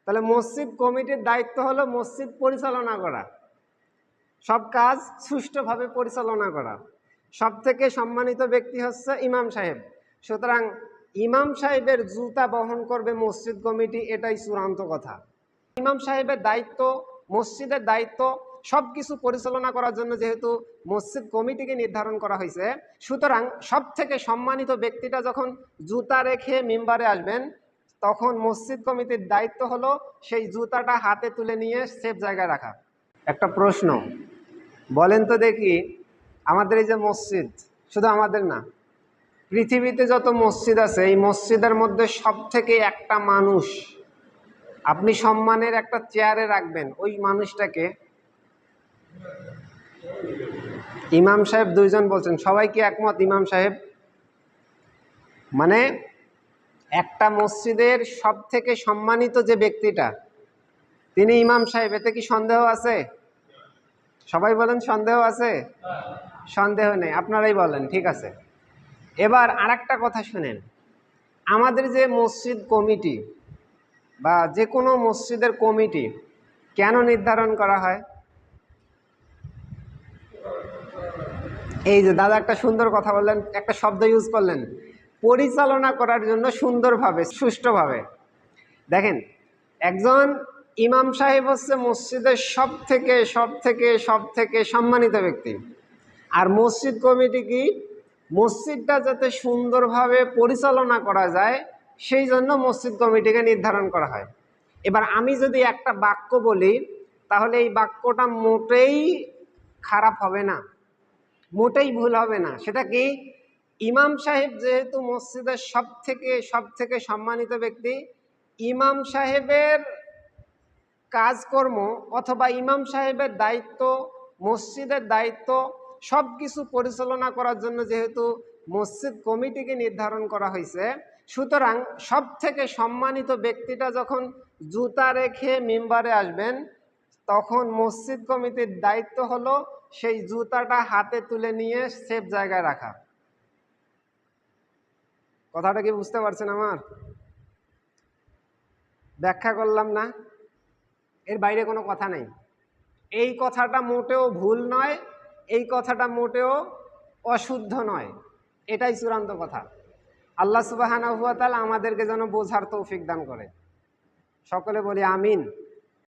তাহলে মসজিদ কমিটির দায়িত্ব হলো মসজিদ পরিচালনা করা, সব কাজ সুষ্ঠুভাবে পরিচালনা করা। সব থেকে সম্মানিত ব্যক্তি হচ্ছে ইমাম সাহেব। সুতরাং ইমাম সাহেবের জুতা বহন করবে মসজিদ কমিটি, এটাই চূড়ান্ত কথা। ইমাম সাহেবের দায়িত্ব, মসজিদের দায়িত্ব, সব কিছু পরিচালনা করার জন্য যেহেতু মসজিদ কমিটিকে নির্ধারণ করা হয়েছে, সুতরাং সব থেকে সম্মানিত ব্যক্তিটা যখন জুতা রেখে মিম্বারে আসবেন, তখন মসজিদ কমিটির দায়িত্ব হলো সেই জুতাটা হাতে তুলে নিয়ে সেফ জায়গায় রাখা। একটা প্রশ্ন বলেন তো দেখি, আমাদের এই যে মসজিদ, শুধু আমাদের না, পৃথিবীতে যত মসজিদ আছে, এই মসজিদের মধ্যে সব থেকে একটা মানুষ আপনি সম্মানের একটা চেয়ারে রাখবেন, ওই মানুষটাকে ইমাম সাহেব। দুইজন বলছেন, সবাই কি একমত ইমাম সাহেব? মানে একটা মসজিদের সব থেকে সম্মানিত যে ব্যক্তিটা, তিনি ইমাম সাহেব, এতে কি সন্দেহ আছে? সবাই বলেন সন্দেহ আছে? সন্দেহ নেই, আপনারাই বলেন, ঠিক আছে। এবার আরেকটা কথা শুনেন, আমাদের যে মসজিদ কমিটি বা যে কোনো মসজিদের কমিটি কেন নির্ধারণ করা হয়? এই যে দাদা একটা সুন্দর কথা বললেন, একটা শব্দ ইউজ করলেন, পরিচালনা করার জন্য, সুন্দরভাবে, সুষ্ঠুভাবে। দেখেন, একজন ইমাম সাহেব হচ্ছে মসজিদের সব থেকে সম্মানিত ব্যক্তি। আর মসজিদ কমিটি কি? মসজিদটা যাতে সুন্দরভাবে পরিচালনা করা যায় সেই জন্য মসজিদ কমিটিকে নির্ধারণ করা হয়। এবার আমি যদি একটা বাক্য বলি, তাহলে এই বাক্যটা মোটেই খারাপ হবে না, মোটেই ভুল হবে না। সেটা কি? ইমাম সাহেব যেহেতু মসজিদের সব থেকে সম্মানিত ব্যক্তি, ইমাম সাহেবের কাজকর্ম অথবা ইমাম সাহেবের দায়িত্ব, মসজিদের দায়িত্ব, সব কিছু পরিচালনা করার জন্য যেহেতু মসজিদ কমিটিকে নির্ধারণ করা হয়েছে, সুতরাং সব থেকে সম্মানিত ব্যক্তিটা যখন জুতা রেখে মিম্বারে আসবেন, তখন মসজিদ কমিটির দায়িত্ব হলো সেই জুতাটা হাতে তুলে নিয়ে সেফ জায়গায় রাখা। কথাটা কি বুঝতে পারছেন? আমার ব্যাখ্যা করলাম না? এর বাইরে কোনো কথা নেই। এই কথাটা মোটেও ভুল নয়, এই কথাটা মোটেও অশুদ্ধ নয়, এটাই চূড়ান্ত কথা। আল্লাহ সুবহানাহু ওয়া তাআলা আমাদেরকে যেন বোঝার তৌফিক দান করে। সকলে বলি আমিন।